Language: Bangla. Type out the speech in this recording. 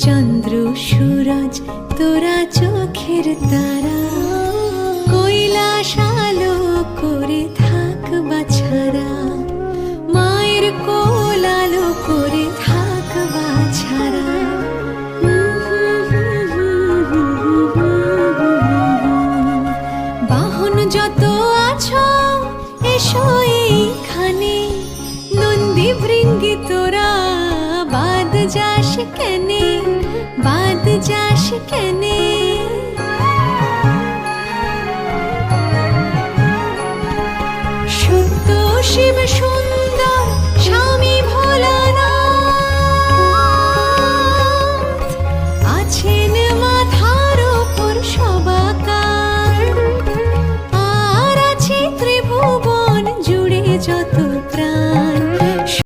চন্দ্র সূরজ তোরা চোখের তারা, কৈলাস আলো করে থাক বাছারা, মায়ের কোল আলো করে থাক বাছারা। বাহন যত আছো এসো এইখানে, নন্দী ভৃঙ্গি তোরা বাদ যাস কেনে, বাদ যাস কেনে। সত্য শিব সুন্দর